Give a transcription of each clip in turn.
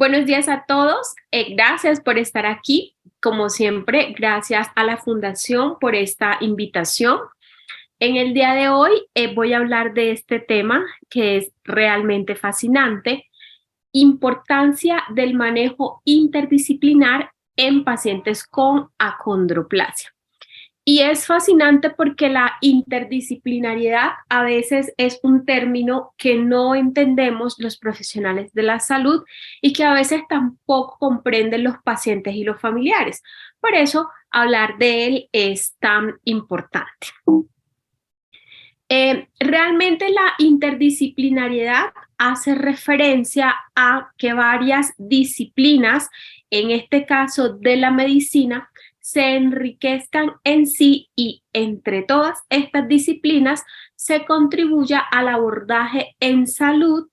Buenos días a todos. Gracias por estar aquí. Como siempre, gracias a la Fundación por esta invitación. En el día de hoy voy a hablar de este tema que es realmente fascinante: importancia del manejo interdisciplinar en pacientes con acondroplasia. Y es fascinante porque la interdisciplinariedad a veces es un término que no entendemos los profesionales de la salud y que a veces tampoco comprenden los pacientes y los familiares. Por eso hablar de él es tan importante. Realmente la interdisciplinariedad hace referencia a que varias disciplinas, en este caso de la medicina, se enriquezcan en sí y entre todas estas disciplinas se contribuya al abordaje en salud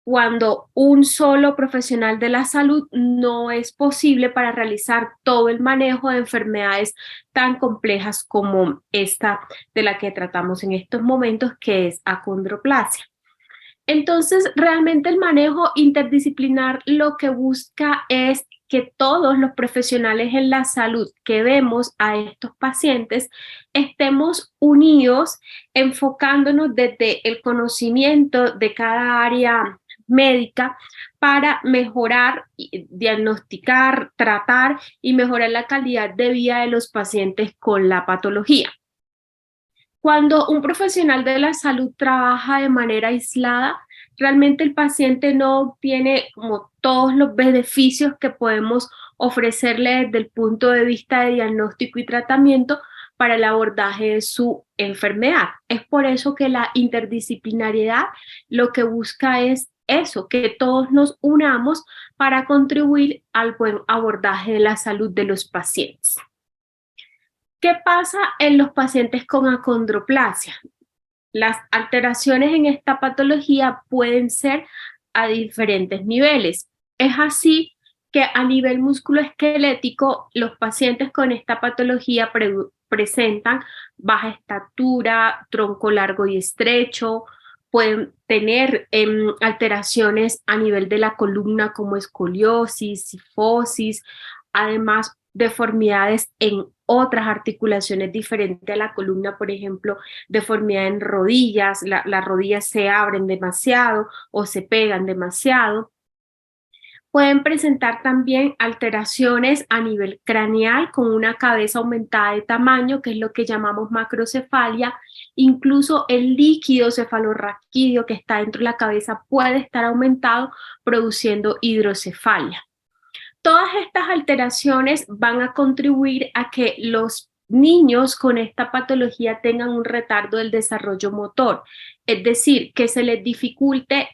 cuando un solo profesional de la salud no es posible para realizar todo el manejo de enfermedades tan complejas como esta de la que tratamos en estos momentos, que es acondroplasia. Entonces, realmente el manejo interdisciplinar lo que busca es que todos los profesionales en la salud que vemos a estos pacientes estemos unidos, enfocándonos desde el conocimiento de cada área médica para mejorar, diagnosticar, tratar y mejorar la calidad de vida de los pacientes con la patología. Cuando un profesional de la salud trabaja de manera aislada, realmente el paciente no obtiene como todos los beneficios que podemos ofrecerle desde el punto de vista de diagnóstico y tratamiento para el abordaje de su enfermedad. Es por eso que la interdisciplinariedad lo que busca es eso, que todos nos unamos para contribuir al buen abordaje de la salud de los pacientes. ¿Qué pasa en los pacientes con acondroplasia? Las alteraciones en esta patología pueden ser a diferentes niveles. Es así que a nivel musculoesquelético, los pacientes con esta patología presentan baja estatura, tronco largo y estrecho, pueden tener alteraciones a nivel de la columna como escoliosis, cifosis, además deformidades en otras articulaciones diferentes a la columna, por ejemplo, deformidad en rodillas, las rodillas se abren demasiado o se pegan demasiado. Pueden presentar también alteraciones a nivel craneal con una cabeza aumentada de tamaño, que es lo que llamamos macrocefalia. Incluso el líquido cefalorraquídeo que está dentro de la cabeza puede estar aumentado, produciendo hidrocefalia. Todas estas alteraciones van a contribuir a que los niños con esta patología tengan un retardo del desarrollo motor, es decir, que se les dificulte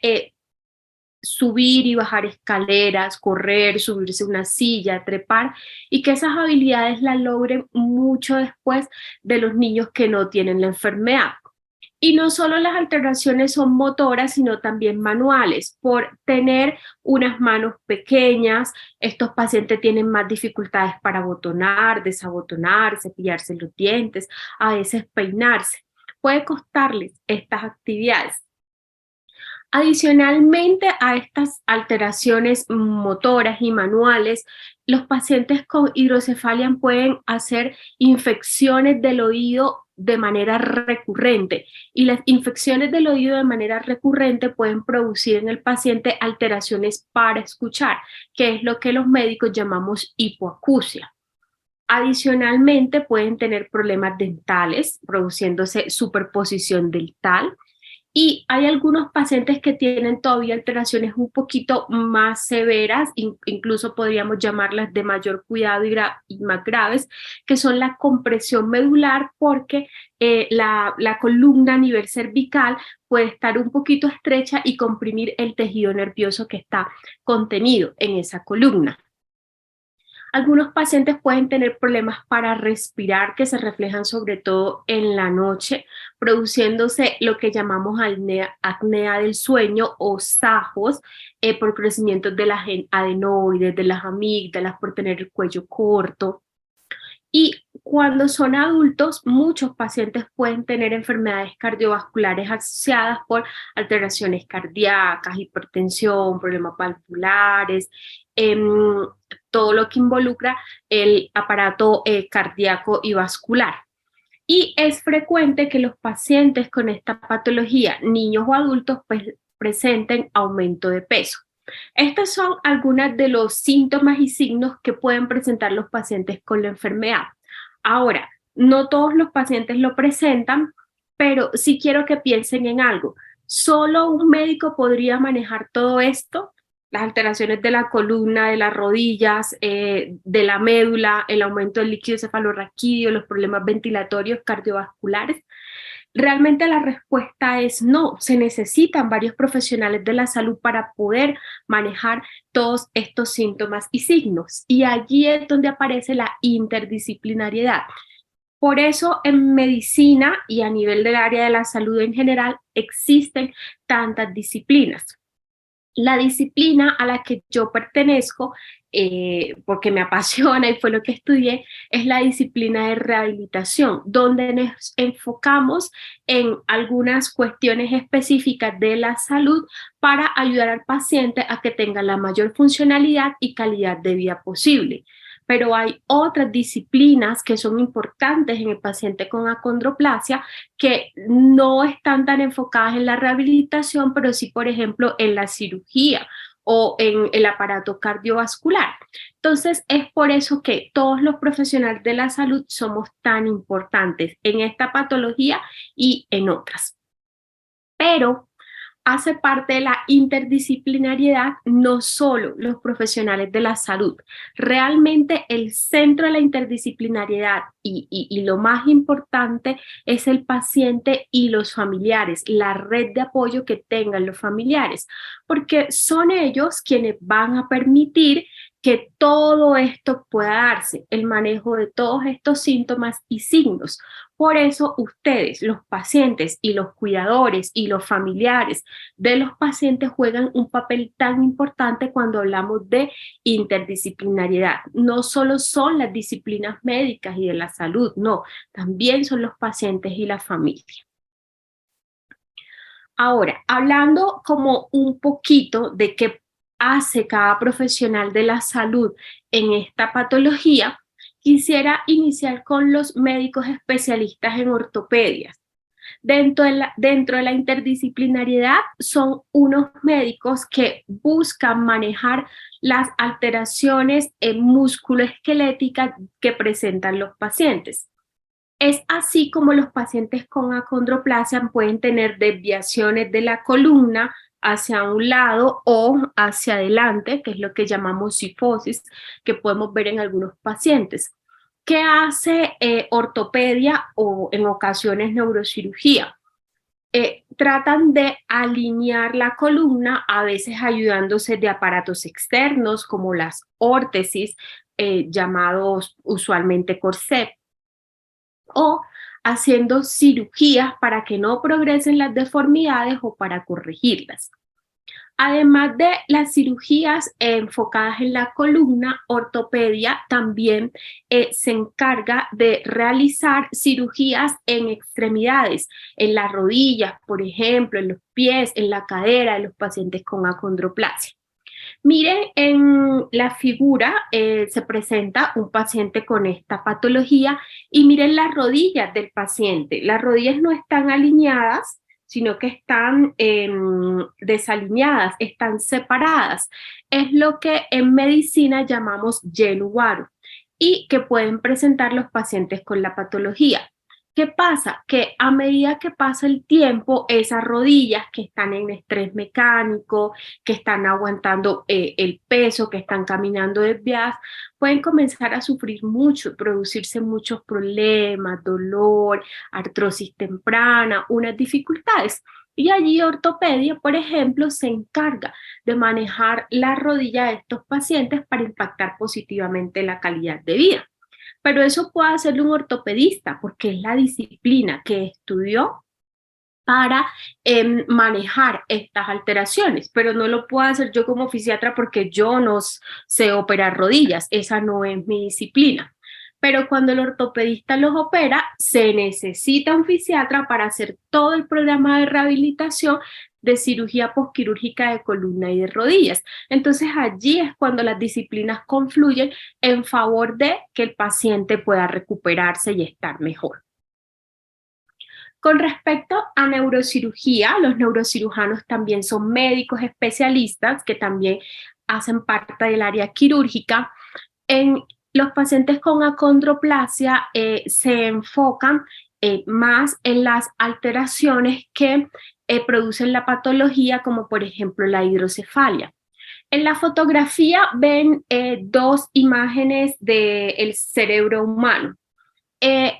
subir y bajar escaleras, correr, subirse a una silla, trepar, y que esas habilidades las logren mucho después de los niños que no tienen la enfermedad. Y no solo las alteraciones son motoras, sino también manuales. Por tener unas manos pequeñas, estos pacientes tienen más dificultades para abotonar, desabotonar, cepillarse los dientes, a veces peinarse. Puede costarles estas actividades. Adicionalmente a estas alteraciones motoras y manuales, los pacientes con hidrocefalia pueden hacer infecciones del oído de manera recurrente, y las infecciones del oído de manera recurrente pueden producir en el paciente alteraciones para escuchar, que es lo que los médicos llamamos hipoacusia. Adicionalmente pueden tener problemas dentales, produciéndose superposición dental. Y hay algunos pacientes que tienen todavía alteraciones un poquito más severas, incluso podríamos llamarlas de mayor cuidado y más graves, que son la compresión medular, porque la columna a nivel cervical puede estar un poquito estrecha y comprimir el tejido nervioso que está contenido en esa columna. Algunos pacientes pueden tener problemas para respirar que se reflejan sobre todo en la noche, produciéndose lo que llamamos apnea del sueño o SAJOS, por crecimiento de las adenoides, de las amígdalas, por tener el cuello corto. Y cuando son adultos, muchos pacientes pueden tener enfermedades cardiovasculares asociadas por alteraciones cardíacas, hipertensión, problemas valvulares, em, todo lo que involucra el aparato cardíaco y vascular. Y es frecuente que los pacientes con esta patología, niños o adultos, pues, presenten aumento de peso. Estos son algunos de los síntomas y signos que pueden presentar los pacientes con la enfermedad. Ahora, no todos los pacientes lo presentan, pero sí quiero que piensen en algo. ¿Solo un médico podría manejar todo esto? Las alteraciones de la columna, de las rodillas, de la médula, el aumento del líquido cefalorraquídeo, los problemas ventilatorios cardiovasculares. Realmente la respuesta es no, se necesitan varios profesionales de la salud para poder manejar todos estos síntomas y signos. Y allí es donde aparece la interdisciplinariedad. Por eso en medicina y a nivel del área de la salud en general existen tantas disciplinas. La disciplina a la que yo pertenezco, porque me apasiona y fue lo que estudié, es la disciplina de rehabilitación, donde nos enfocamos en algunas cuestiones específicas de la salud para ayudar al paciente a que tenga la mayor funcionalidad y calidad de vida posible. Pero hay otras disciplinas que son importantes en el paciente con acondroplasia que no están tan enfocadas en la rehabilitación, pero sí, por ejemplo, en la cirugía o en el aparato cardiovascular. Entonces, es por eso que todos los profesionales de la salud somos tan importantes en esta patología y en otras. Pero hace parte de la interdisciplinariedad no solo los profesionales de la salud. Realmente el centro de la interdisciplinariedad y lo más importante es el paciente y los familiares, la red de apoyo que tengan los familiares, porque son ellos quienes van a permitir que todo esto pueda darse, el manejo de todos estos síntomas y signos. Por eso ustedes, los pacientes y los cuidadores y los familiares de los pacientes juegan un papel tan importante cuando hablamos de interdisciplinariedad. No solo son las disciplinas médicas y de la salud, no, también son los pacientes y la familia. Ahora, hablando como un poquito de qué hace cada profesional de la salud en esta patología, quisiera iniciar con los médicos especialistas en ortopedia. Dentro de la interdisciplinariedad son unos médicos que buscan manejar las alteraciones musculoesqueléticas que presentan los pacientes. Es así como los pacientes con acondroplasia pueden tener desviaciones de la columna hacia un lado o hacia adelante, que es lo que llamamos cifosis, que podemos ver en algunos pacientes. ¿Qué hace ortopedia o en ocasiones neurocirugía? Tratan de alinear la columna, a veces ayudándose de aparatos externos como las órtesis, llamados usualmente corset, o haciendo cirugías para que no progresen las deformidades o para corregirlas. Además de las cirugías enfocadas en la columna, ortopedia también se encarga de realizar cirugías en extremidades, en las rodillas, por ejemplo, en los pies, en la cadera de los pacientes con acondroplasia. Miren, en la figura se presenta un paciente con esta patología y miren las rodillas del paciente. Las rodillas no están alineadas, sino que están desalineadas, están separadas. Es lo que en medicina llamamos yenuwaro y que pueden presentar los pacientes con la patología. ¿Qué pasa? Que a medida que pasa el tiempo, esas rodillas que están en estrés mecánico, que están aguantando el peso, que están caminando desviadas, pueden comenzar a sufrir mucho, producirse muchos problemas, dolor, artrosis temprana, unas dificultades. Y allí ortopedia, por ejemplo, se encarga de manejar la rodilla de estos pacientes para impactar positivamente la calidad de vida. Pero eso puede hacerlo un ortopedista porque es la disciplina que estudió para manejar estas alteraciones, pero no lo puedo hacer yo como fisiatra porque yo no sé operar rodillas, esa no es mi disciplina. pero cuando el ortopedista los opera, se necesita un fisiatra para hacer todo el programa de rehabilitación de cirugía posquirúrgica de columna y de rodillas. Entonces allí es cuando las disciplinas confluyen en favor de que el paciente pueda recuperarse y estar mejor. Con respecto a neurocirugía, los neurocirujanos también son médicos especialistas que también hacen parte del área quirúrgica. En los pacientes con acondroplasia se enfocan más en las alteraciones que producen la patología, como por ejemplo la hidrocefalia. En la fotografía ven dos imágenes del cerebro humano.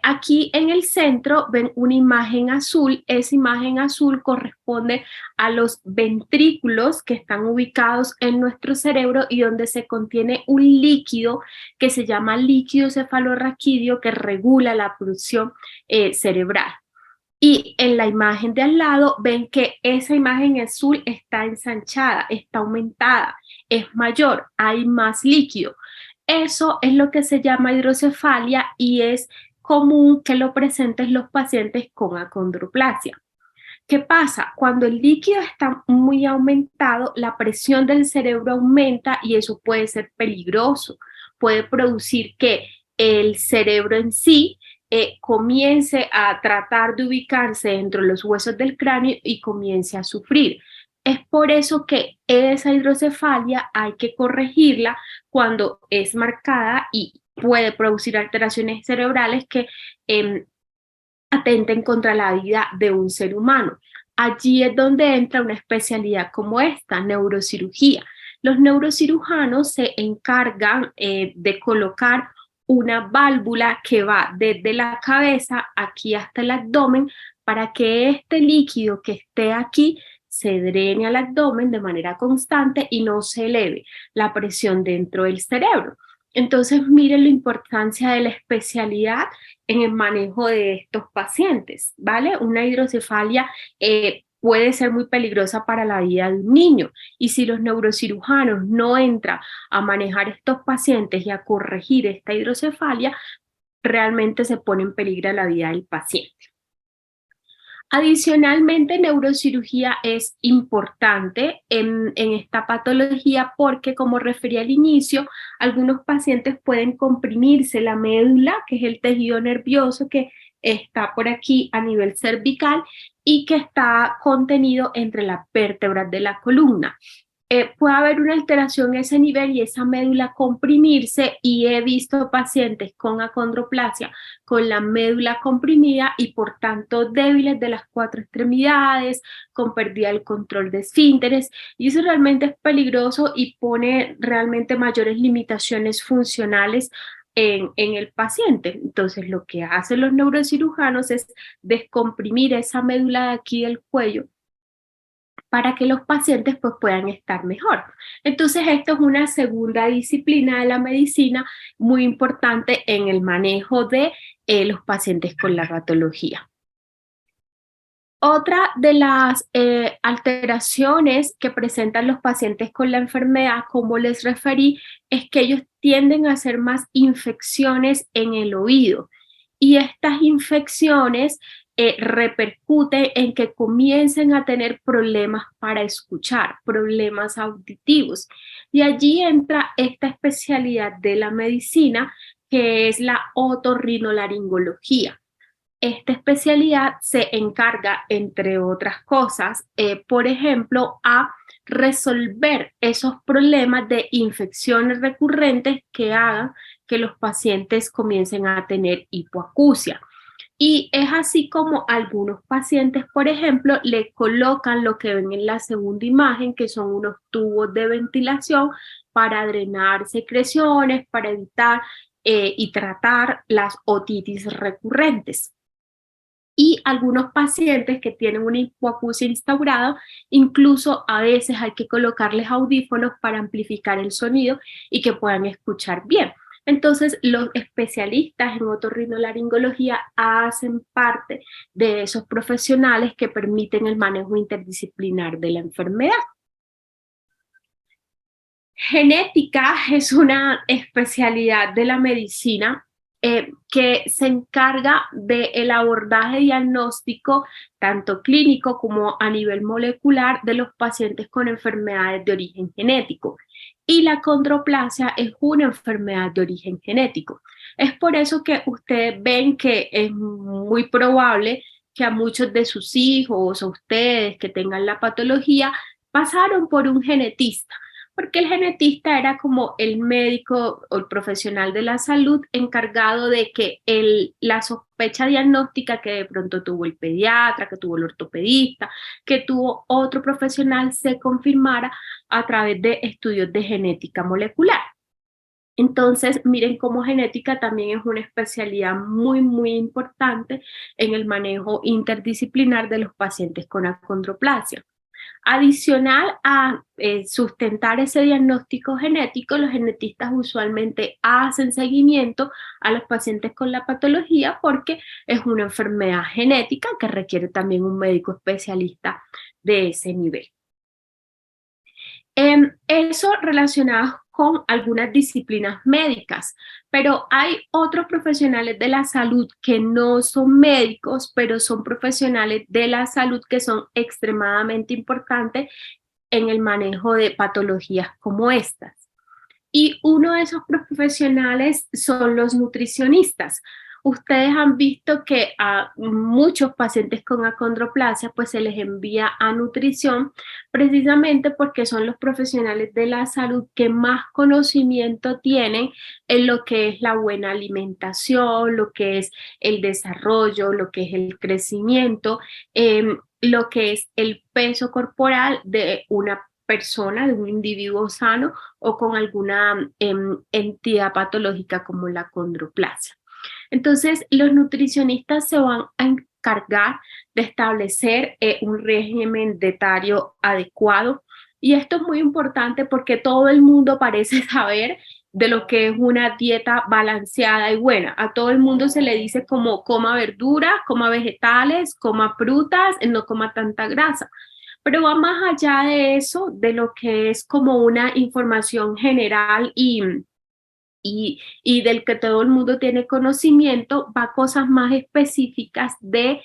Aquí en el centro ven una imagen azul. Esa imagen azul corresponde a los ventrículos que están ubicados en nuestro cerebro y donde se contiene un líquido que se llama líquido cefalorraquídeo que regula la producción cerebral. Y en la imagen de al lado ven que esa imagen azul está ensanchada, está aumentada, es mayor, hay más líquido. Eso es lo que se llama hidrocefalia y es común que lo presenten los pacientes con acondroplasia. ¿Qué pasa? Cuando el líquido está muy aumentado, la presión del cerebro aumenta y eso puede ser peligroso. Puede producir que el cerebro en sí comience a tratar de ubicarse dentro de los huesos del cráneo y comience a sufrir. Es por eso que esa hidrocefalia hay que corregirla cuando es marcada y puede producir alteraciones cerebrales que atenten contra la vida de un ser humano. Allí es donde entra una especialidad como esta, neurocirugía. Los neurocirujanos se encargan de colocar una válvula que va desde la cabeza aquí hasta el abdomen para que este líquido que esté aquí se drene al abdomen de manera constante y no se eleve la presión dentro del cerebro. Entonces, miren la importancia de la especialidad en el manejo de estos pacientes, ¿vale? Una hidrocefalia puede ser muy peligrosa para la vida de un niño y si los neurocirujanos no entran a manejar estos pacientes y a corregir esta hidrocefalia, realmente se pone en peligro la vida del paciente. Adicionalmente, neurocirugía es importante en esta patología porque, como referí al inicio, algunos pacientes pueden comprimirse la médula, que es el tejido nervioso que está por aquí a nivel cervical y que está contenido entre las vértebras de la columna. Puede haber una alteración en ese nivel y esa médula comprimirse y he visto pacientes con acondroplasia con la médula comprimida y por tanto débiles de las cuatro extremidades, con pérdida del control de esfínteres y eso realmente es peligroso y pone realmente mayores limitaciones funcionales en el paciente. Entonces lo que hacen los neurocirujanos es descomprimir esa médula de aquí del cuello para que los pacientes pues, puedan estar mejor. Entonces, esto es una segunda disciplina de la medicina muy importante en el manejo de los pacientes con la patología. Otra de las alteraciones que presentan los pacientes con la enfermedad, como les referí, es que ellos tienden a hacer más infecciones en el oído. Y estas infecciones repercuten en que comiencen a tener problemas para escuchar, problemas auditivos. Y allí entra esta especialidad de la medicina, que es la otorrinolaringología. Esta especialidad se encarga, entre otras cosas, por ejemplo, a resolver esos problemas de infecciones recurrentes que hagan que los pacientes comiencen a tener hipoacusia. Y es así como algunos pacientes, por ejemplo, le colocan lo que ven en la segunda imagen, que son unos tubos de ventilación para drenar secreciones, para evitar y tratar las otitis recurrentes. Y algunos pacientes que tienen una hipoacusia instaurada, incluso a veces hay que colocarles audífonos para amplificar el sonido y que puedan escuchar bien. Entonces, los especialistas en otorrinolaringología hacen parte de esos profesionales que permiten el manejo interdisciplinar de la enfermedad. Genética es una especialidad de la medicina que se encarga del abordaje diagnóstico, tanto clínico como a nivel molecular, de los pacientes con enfermedades de origen genético. Y la condroplasia es una enfermedad de origen genético. Es por eso que ustedes ven que es muy probable que a muchos de sus hijos o ustedes que tengan la patología pasaron por un genetista, porque el genetista era como el médico o el profesional de la salud encargado de que la sospecha diagnóstica que de pronto tuvo el pediatra, que tuvo el ortopedista, que tuvo otro profesional se confirmara a través de estudios de genética molecular. Entonces, miren cómo genética también es una especialidad muy, muy importante en el manejo interdisciplinar de los pacientes con acondroplasia. Adicional a sustentar ese diagnóstico genético, los genetistas usualmente hacen seguimiento a los pacientes con la patología porque es una enfermedad genética que requiere también un médico especialista de ese nivel. Eso relacionado con algunas disciplinas médicas, pero hay otros profesionales de la salud que no son médicos, pero son profesionales de la salud que son extremadamente importantes en el manejo de patologías como estas. Y uno de esos profesionales son los nutricionistas. Ustedes han visto que a muchos pacientes con acondroplasia pues se les envía a nutrición precisamente porque son los profesionales de la salud que más conocimiento tienen en lo que es la buena alimentación, lo que es el desarrollo, lo que es el crecimiento, lo que es el peso corporal de una persona, de un individuo sano o con alguna entidad patológica como la acondroplasia. Entonces, los nutricionistas se van a encargar de establecer un régimen dietario adecuado. Y esto es muy importante porque todo el mundo parece saber de lo que es una dieta balanceada y buena. A todo el mundo se le dice como coma verduras, coma vegetales, coma frutas, no coma tanta grasa. Pero va más allá de eso, de lo que es como una información general y del que todo el mundo tiene conocimiento, va a cosas más específicas de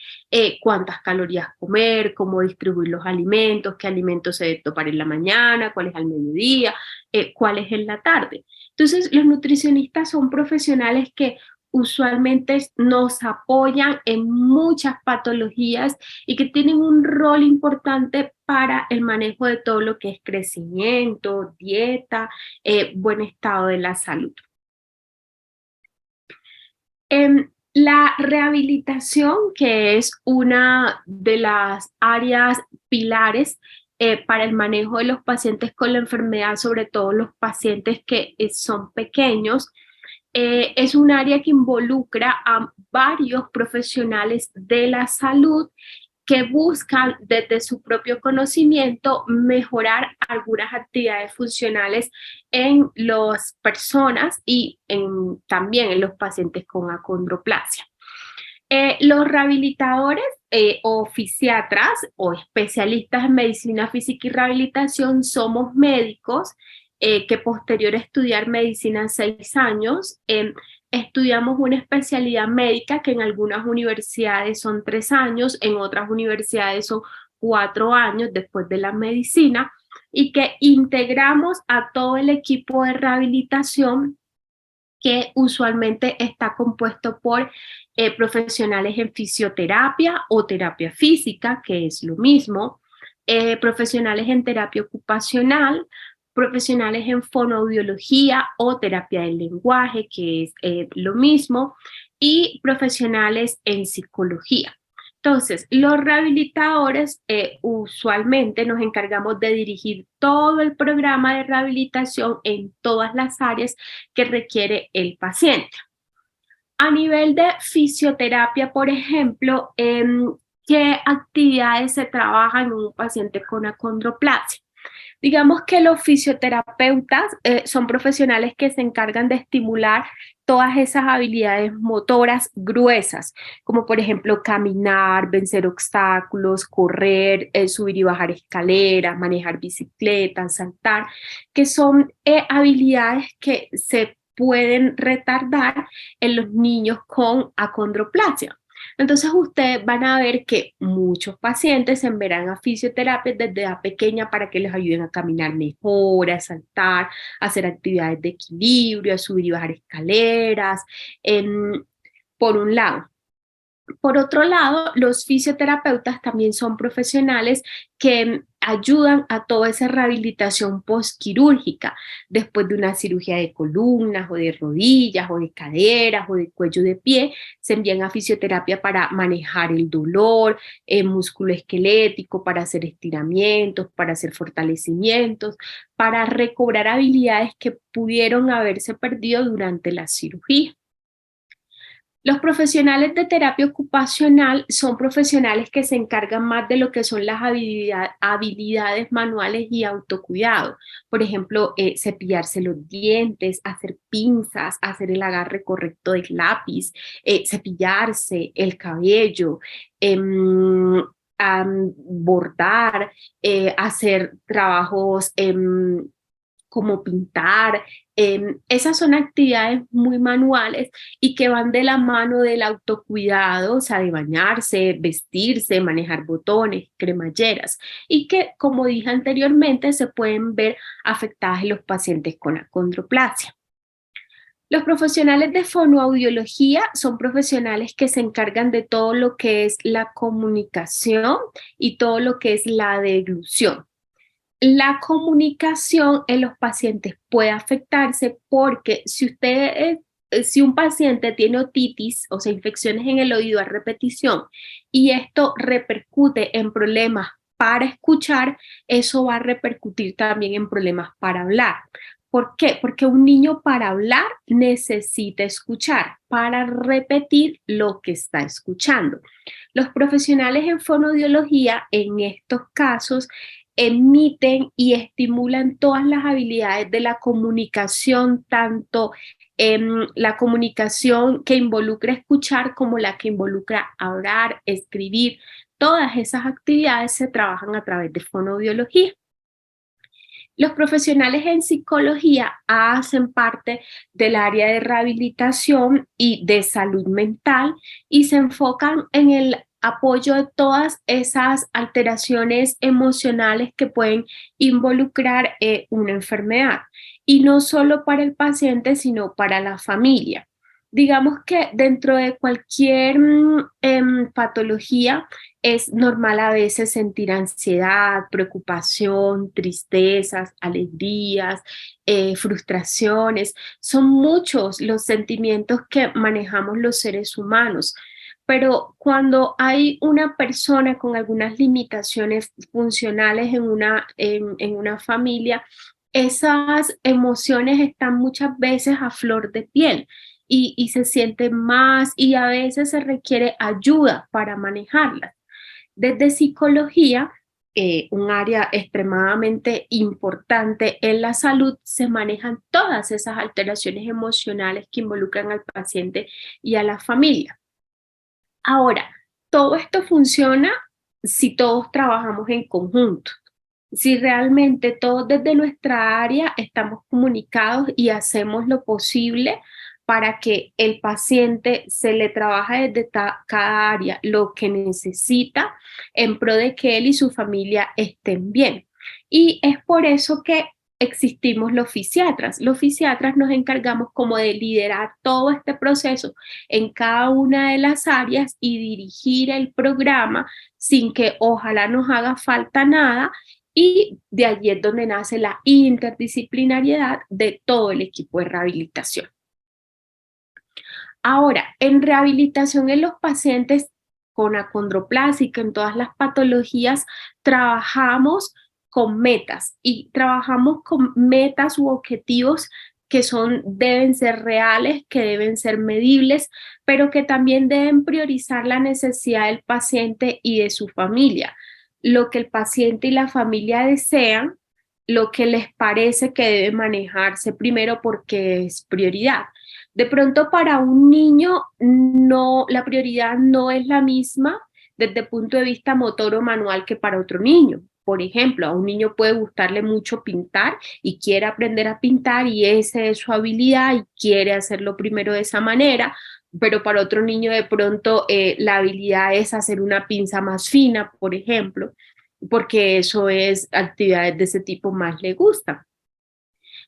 cuántas calorías comer, cómo distribuir los alimentos, qué alimentos se debe tomar en la mañana, cuál es al mediodía, cuál es en la tarde. Entonces, los nutricionistas son profesionales que usualmente nos apoyan en muchas patologías y que tienen un rol importante para el manejo de todo lo que es crecimiento, dieta, buen estado de la salud. La rehabilitación, que es una de las áreas pilares para el manejo de los pacientes con la enfermedad, sobre todo los pacientes que son pequeños, es un área que involucra a varios profesionales de la salud que buscan desde su propio conocimiento mejorar algunas actividades funcionales en las personas y también en los pacientes con acondroplasia. Los rehabilitadores o fisiatras o especialistas en medicina física y rehabilitación somos médicos que posterior a estudiar medicina en 6 años, estudiamos una especialidad médica que en algunas universidades son 3 años, en otras universidades son 4 años después de la medicina, y que integramos a todo el equipo de rehabilitación que usualmente está compuesto por profesionales en fisioterapia o terapia física, que es lo mismo, profesionales en terapia ocupacional, profesionales en fonoaudiología o terapia del lenguaje, que es lo mismo, y profesionales en psicología. Entonces, los rehabilitadores usualmente nos encargamos de dirigir todo el programa de rehabilitación en todas las áreas que requiere el paciente. A nivel de fisioterapia, por ejemplo, ¿qué actividades se trabajan en un paciente con acondroplasia? Digamos que los fisioterapeutas son profesionales que se encargan de estimular todas esas habilidades motoras gruesas, como por ejemplo caminar, vencer obstáculos, correr, subir y bajar escaleras, manejar bicicleta, saltar, que son habilidades que se pueden retardar en los niños con acondroplasia. Entonces ustedes van a ver que muchos pacientes se enviarán a fisioterapia desde edad pequeña para que les ayuden a caminar mejor, a saltar, a hacer actividades de equilibrio, a subir y bajar escaleras, por un lado. Por otro lado, los fisioterapeutas también son profesionales que ayudan a toda esa rehabilitación postquirúrgica, después de una cirugía de columnas o de rodillas o de caderas o de cuello de pie, se envían a fisioterapia para manejar el dolor músculo esquelético, para hacer estiramientos, para hacer fortalecimientos, para recobrar habilidades que pudieron haberse perdido durante la cirugía. Los profesionales de terapia ocupacional son profesionales que se encargan más de lo que son las habilidades manuales y autocuidado. Por ejemplo, cepillarse los dientes, hacer pinzas, hacer el agarre correcto del lápiz, cepillarse el cabello, bordar, hacer trabajos como pintar. Esas son actividades muy manuales y que van de la mano del autocuidado, o sea, de bañarse, vestirse, manejar botones, cremalleras, y que, como dije anteriormente, se pueden ver afectadas en los pacientes con acondroplasia. Los profesionales de fonoaudiología son profesionales que se encargan de todo lo que es la comunicación y todo lo que es la deglución. La comunicación en los pacientes puede afectarse porque si un paciente tiene otitis, o sea, infecciones en el oído a repetición, y esto repercute en problemas para escuchar, eso va a repercutir también en problemas para hablar. ¿Por qué? Porque un niño para hablar necesita escuchar, para repetir lo que está escuchando. Los profesionales en fonoaudiología, en estos casos, emiten y estimulan todas las habilidades de la comunicación, tanto la comunicación que involucra escuchar como la que involucra hablar, escribir. Todas esas actividades se trabajan a través de fonoaudiología. Los profesionales en psicología hacen parte del área de rehabilitación y de salud mental y se enfocan en el apoyo de todas esas alteraciones emocionales que pueden involucrar una enfermedad. Y no solo para el paciente, sino para la familia. Digamos que dentro de cualquier patología es normal a veces sentir ansiedad, preocupación, tristezas, alegrías, frustraciones. Son muchos los sentimientos que manejamos los seres humanos. Pero cuando hay una persona con algunas limitaciones funcionales en una familia, esas emociones están muchas veces a flor de piel y se sienten más y a veces se requiere ayuda para manejarlas. Desde psicología, un área extremadamente importante en la salud, se manejan todas esas alteraciones emocionales que involucran al paciente y a la familia. Ahora, todo esto funciona si todos trabajamos en conjunto, si realmente todos desde nuestra área estamos comunicados y hacemos lo posible para que el paciente se le trabaje desde cada área lo que necesita en pro de que él y su familia estén bien. Y es por eso que existimos los fisiatras. Los fisiatras nos encargamos como de liderar todo este proceso en cada una de las áreas y dirigir el programa sin que ojalá nos haga falta nada, y de allí es donde nace la interdisciplinariedad de todo el equipo de rehabilitación. Ahora, en rehabilitación en los pacientes con acondroplasia y en todas las patologías, trabajamos con metas y trabajamos con metas u objetivos que deben ser reales, que deben ser medibles, pero que también deben priorizar la necesidad del paciente y de su familia, lo que el paciente y la familia desean, lo que les parece que debe manejarse primero porque es prioridad. De pronto para un niño la prioridad no es la misma desde el punto de vista motor o manual que para otro niño. Por ejemplo, a un niño puede gustarle mucho pintar y quiere aprender a pintar y esa es su habilidad y quiere hacerlo primero de esa manera, pero para otro niño de pronto la habilidad es hacer una pinza más fina, por ejemplo, porque eso es actividades de ese tipo más le gustan.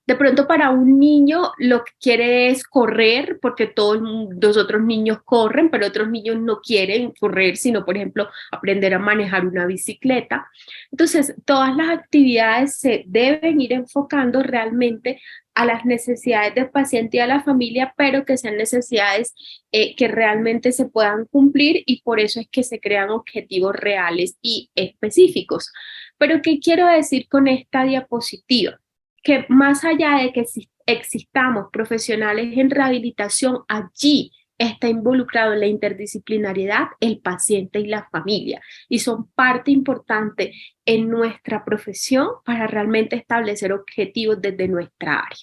De pronto para un niño lo que quiere es correr, porque todos los otros niños corren, pero otros niños no quieren correr, sino, por ejemplo, aprender a manejar una bicicleta. Entonces, todas las actividades se deben ir enfocando realmente a las necesidades del paciente y a la familia, pero que sean necesidades que realmente se puedan cumplir y por eso es que se crean objetivos reales y específicos. Pero, ¿qué quiero decir con esta diapositiva? Que más allá de que existamos profesionales en rehabilitación, allí está involucrado en la interdisciplinariedad el paciente y la familia y son parte importante en nuestra profesión para realmente establecer objetivos desde nuestra área.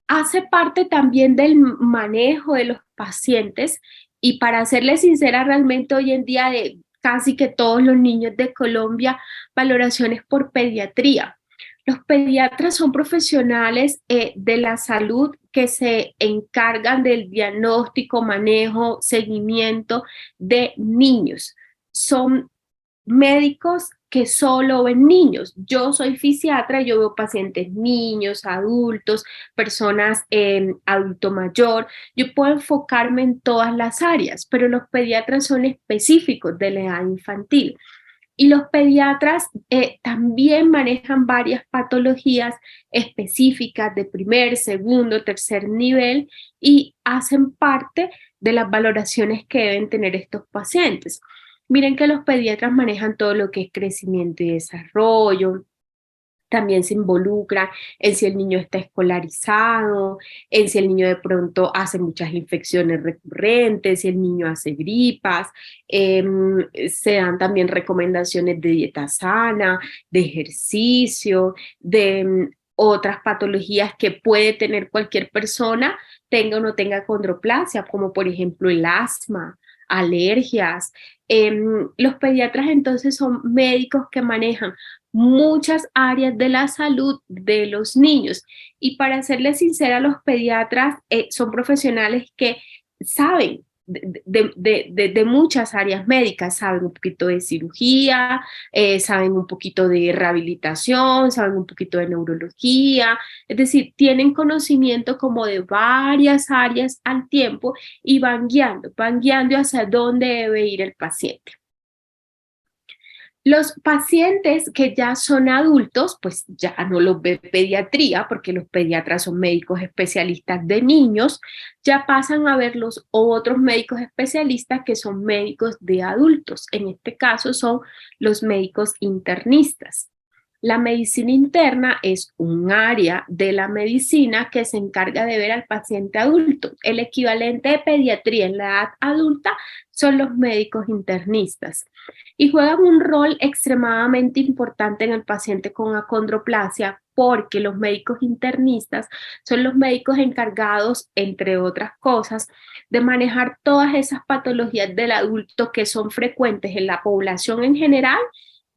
Hace parte también del manejo de los pacientes y para serles sincera, realmente hoy en día de casi que todos los niños de Colombia, valoraciones por pediatría. Los pediatras son profesionales de la salud que se encargan del diagnóstico, manejo, seguimiento de niños. Son médicos que solo ven niños. Yo soy fisiatra, yo veo pacientes niños, adultos, personas adulto mayor. Yo puedo enfocarme en todas las áreas, pero los pediatras son específicos de la edad infantil. Y los pediatras también manejan varias patologías específicas de primer, segundo, tercer nivel y hacen parte de las valoraciones que deben tener estos pacientes. Miren que los pediatras manejan todo lo que es crecimiento y desarrollo, también se involucran en si el niño está escolarizado, en si el niño de pronto hace muchas infecciones recurrentes, si el niño hace gripas, se dan también recomendaciones de dieta sana, de ejercicio, de otras patologías que puede tener cualquier persona, tenga o no tenga condroplasia, como por ejemplo el asma, alergias. Los pediatras entonces son médicos que manejan muchas áreas de la salud de los niños. Y para serles sincera, los pediatras son profesionales que saben de muchas áreas médicas, saben un poquito de cirugía, saben un poquito de rehabilitación, saben un poquito de neurología, es decir, tienen conocimiento como de varias áreas al tiempo y van guiando hacia dónde debe ir el paciente. Los pacientes que ya son adultos, pues ya no los ve pediatría, porque los pediatras son médicos especialistas de niños, ya pasan a ver los otros médicos especialistas que son médicos de adultos. En este caso son los médicos internistas. La medicina interna es un área de la medicina que se encarga de ver al paciente adulto. El equivalente de pediatría en la edad adulta son los médicos internistas y juegan un rol extremadamente importante en el paciente con acondroplasia porque los médicos internistas son los médicos encargados, entre otras cosas, de manejar todas esas patologías del adulto que son frecuentes en la población en general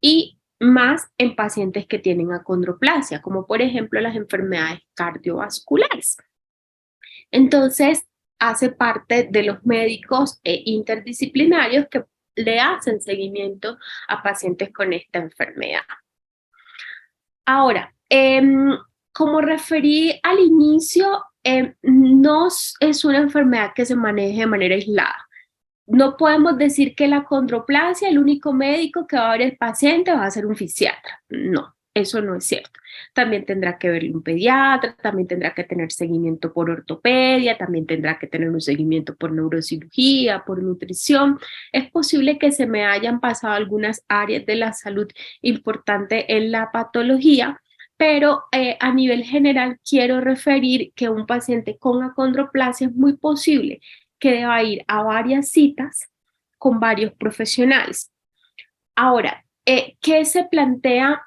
y más en pacientes que tienen acondroplasia, como por ejemplo las enfermedades cardiovasculares. Entonces, hace parte de los médicos interdisciplinarios que le hacen seguimiento a pacientes con esta enfermedad. Ahora, como referí al inicio, no es una enfermedad que se maneje de manera aislada. No podemos decir que la acondroplasia, el único médico que va a ver el paciente va a ser un fisiatra. No, eso no es cierto. También tendrá que verle un pediatra, también tendrá que tener seguimiento por ortopedia, también tendrá que tener un seguimiento por neurocirugía, por nutrición. Es posible que se me hayan pasado algunas áreas de la salud importantes en la patología, pero a nivel general quiero referir que un paciente con acondroplasia es muy posible que deba ir a varias citas con varios profesionales. Ahora, ¿qué se plantea?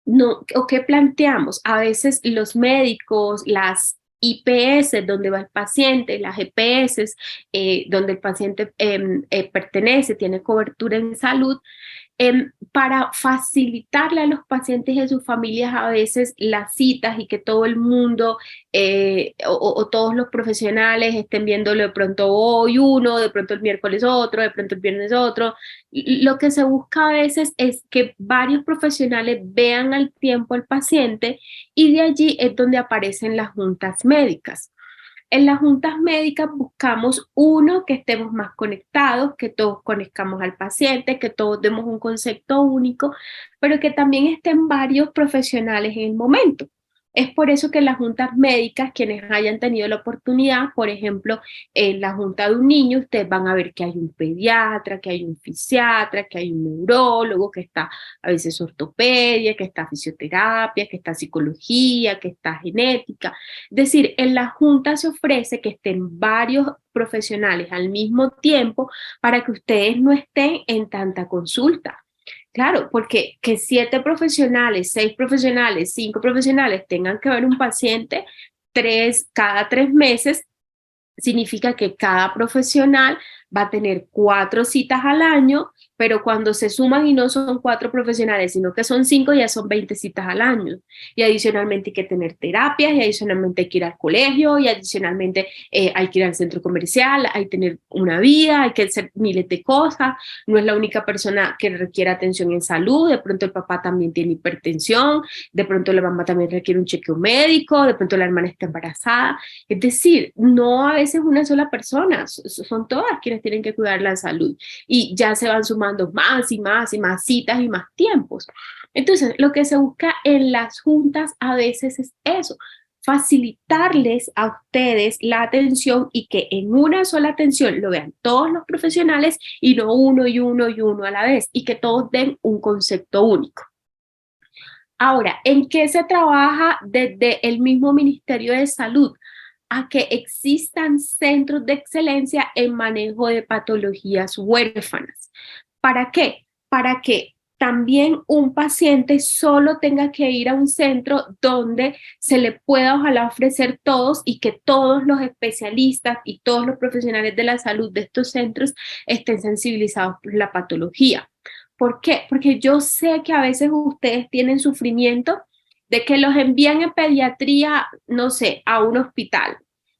No, o qué planteamos? A veces los médicos, las IPS, donde va el paciente, las EPS, donde el paciente pertenece, tiene cobertura en salud, para facilitarle a los pacientes y a sus familias a veces las citas y que todo el mundo o todos los profesionales estén viéndolo de pronto hoy uno, de pronto el miércoles otro, de pronto el viernes otro. Lo que se busca a veces es que varios profesionales vean al tiempo al paciente y de allí es donde aparecen las juntas médicas. En las juntas médicas buscamos uno, que estemos más conectados, que todos conozcamos al paciente, que todos demos un concepto único, pero que también estén varios profesionales en el momento. Es por eso que en las juntas médicas, quienes hayan tenido la oportunidad, por ejemplo, en la junta de un niño, ustedes van a ver que hay un pediatra, que hay un fisiatra, que hay un neurólogo, que está a veces ortopedia, que está fisioterapia, que está psicología, que está genética. Es decir, en la junta se ofrece que estén varios profesionales al mismo tiempo para que ustedes no estén en tanta consulta. Claro, porque que 7 profesionales, 6 profesionales, 5 profesionales tengan que ver un paciente cada 3 meses, significa que cada profesional va a tener 4 citas al año, pero cuando se suman y no son 4 profesionales, sino que son 5, ya son 20 citas al año. Y adicionalmente hay que tener terapias, y adicionalmente hay que ir al colegio, y adicionalmente hay que ir al centro comercial, hay que tener una vida, hay que hacer miles de cosas. No es la única persona que requiere atención en salud, de pronto el papá también tiene hipertensión, de pronto la mamá también requiere un chequeo médico, de pronto la hermana está embarazada. Es decir, no a veces una sola persona, son todas quienes tienen que cuidar la salud y ya se van sumando más y más y más citas y más tiempos. Entonces, lo que se busca en las juntas a veces es eso, facilitarles a ustedes la atención y que en una sola atención lo vean todos los profesionales y no uno y uno y uno a la vez, y que todos den un concepto único. Ahora, ¿en qué se trabaja desde el mismo Ministerio de Salud? A que existan centros de excelencia en manejo de patologías huérfanas. ¿Para qué? Para que también un paciente solo tenga que ir a un centro donde se le pueda ojalá ofrecer todos, y que todos los especialistas y todos los profesionales de la salud de estos centros estén sensibilizados por la patología. ¿Por qué? Porque yo sé que a veces ustedes tienen sufrimiento de que los envían en pediatría, no sé, a un hospital.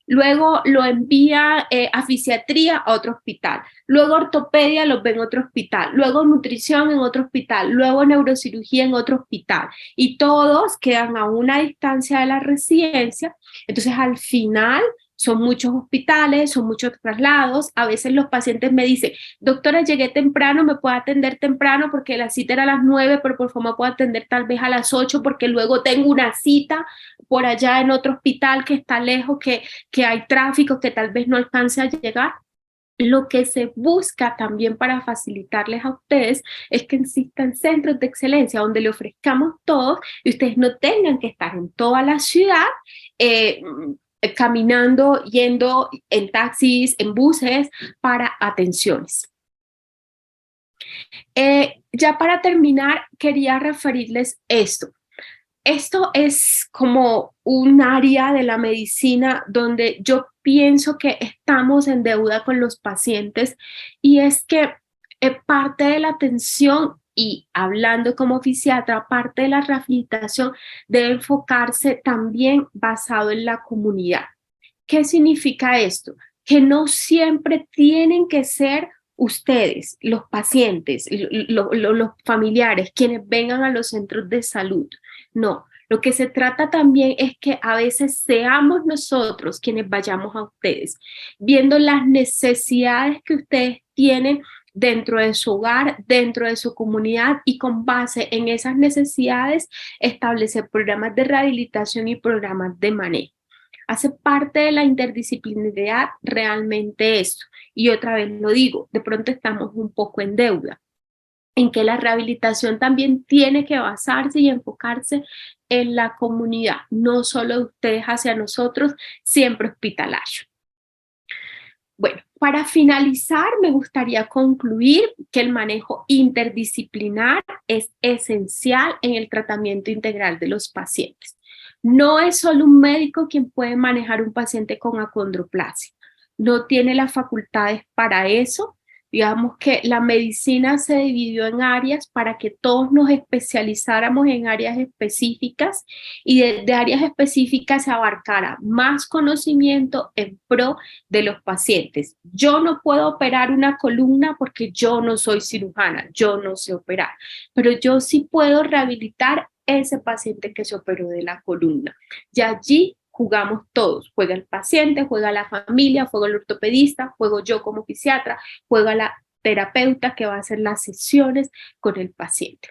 Luego lo envía a fisiatría a otro hospital. Luego ortopedia los ve en otro hospital. Luego nutrición en otro hospital. Luego neurocirugía en otro hospital. Y todos quedan a una distancia de la residencia. Entonces, al final, son muchos hospitales, son muchos traslados. A veces los pacientes me dicen: doctora, llegué temprano, me puede atender temprano porque la cita era a las 9, pero por favor me puede atender tal vez a las 8 porque luego tengo una cita por allá en otro hospital que está lejos, que hay tráfico, que tal vez no alcance a llegar. Lo que se busca también para facilitarles a ustedes es que existan centros de excelencia donde le ofrezcamos todo y ustedes no tengan que estar en toda la ciudad caminando, yendo en taxis, en buses para atenciones. Ya para terminar, quería referirles esto. Esto es como un área de la medicina donde yo pienso que estamos en deuda con los pacientes, y es que parte de la atención, y hablando como fisiatra, parte de la rehabilitación debe enfocarse también basado en la comunidad. ¿Qué significa esto? Que no siempre tienen que ser ustedes, los pacientes, los familiares, quienes vengan a los centros de salud. No, lo que se trata también es que a veces seamos nosotros quienes vayamos a ustedes, viendo las necesidades que ustedes tienen dentro de su hogar, dentro de su comunidad, y con base en esas necesidades establecer programas de rehabilitación y programas de manejo. Hace parte de la interdisciplinariedad realmente eso. Y otra vez lo digo, de pronto estamos un poco en deuda, en que la rehabilitación también tiene que basarse y enfocarse en la comunidad, no solo de ustedes hacia nosotros, siempre hospitalario. Bueno, para finalizar, me gustaría concluir que el manejo interdisciplinar es esencial en el tratamiento integral de los pacientes. No es solo un médico quien puede manejar un paciente con acondroplasia. No tiene las facultades para eso. Digamos que la medicina se dividió en áreas para que todos nos especializáramos en áreas específicas y de áreas específicas se abarcara más conocimiento en pro de los pacientes. Yo no puedo operar una columna porque yo no soy cirujana, yo no sé operar, pero yo sí puedo rehabilitar ese paciente que se operó de la columna. Y allí jugamos todos, juega el paciente, juega la familia, juega el ortopedista, juego yo como fisiatra, juega la terapeuta que va a hacer las sesiones con el paciente.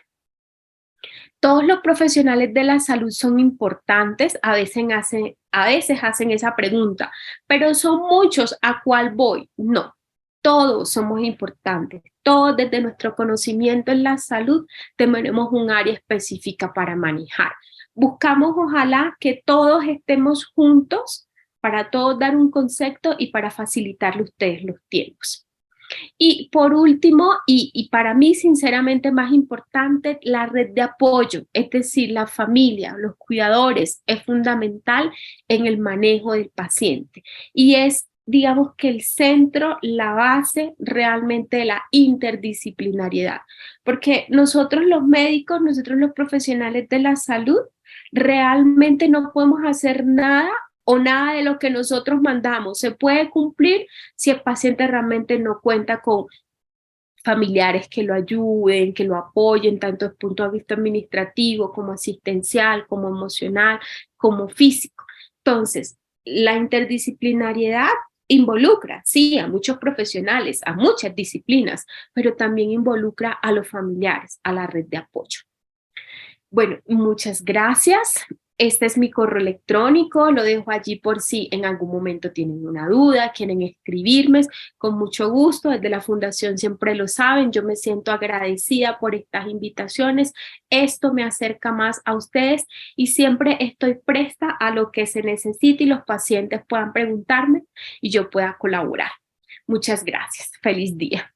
Todos los profesionales de la salud son importantes, a veces hacen esa pregunta, pero son muchos, ¿a cuál voy? No, todos somos importantes, todos desde nuestro conocimiento en la salud tenemos un área específica para manejar. Buscamos ojalá que todos estemos juntos para todos dar un concepto y para facilitarle a ustedes los tiempos. Y por último, y para mí sinceramente más importante, la red de apoyo, es decir, la familia, los cuidadores, es fundamental en el manejo del paciente. Y es, digamos que el centro, la base realmente de la interdisciplinariedad. Porque nosotros los médicos, nosotros los profesionales de la salud, realmente no podemos hacer nada o nada de lo que nosotros mandamos se puede cumplir si el paciente realmente no cuenta con familiares que lo ayuden, que lo apoyen, tanto desde el punto de vista administrativo como asistencial, como emocional, como físico. Entonces, la interdisciplinariedad involucra, sí, a muchos profesionales, a muchas disciplinas, pero también involucra a los familiares, a la red de apoyo. Bueno, muchas gracias. Este es mi correo electrónico, lo dejo allí por si en algún momento tienen una duda, quieren escribirme, con mucho gusto. Desde la Fundación siempre lo saben, yo me siento agradecida por estas invitaciones. Esto me acerca más a ustedes y siempre estoy presta a lo que se necesite y los pacientes puedan preguntarme y yo pueda colaborar. Muchas gracias. Feliz día.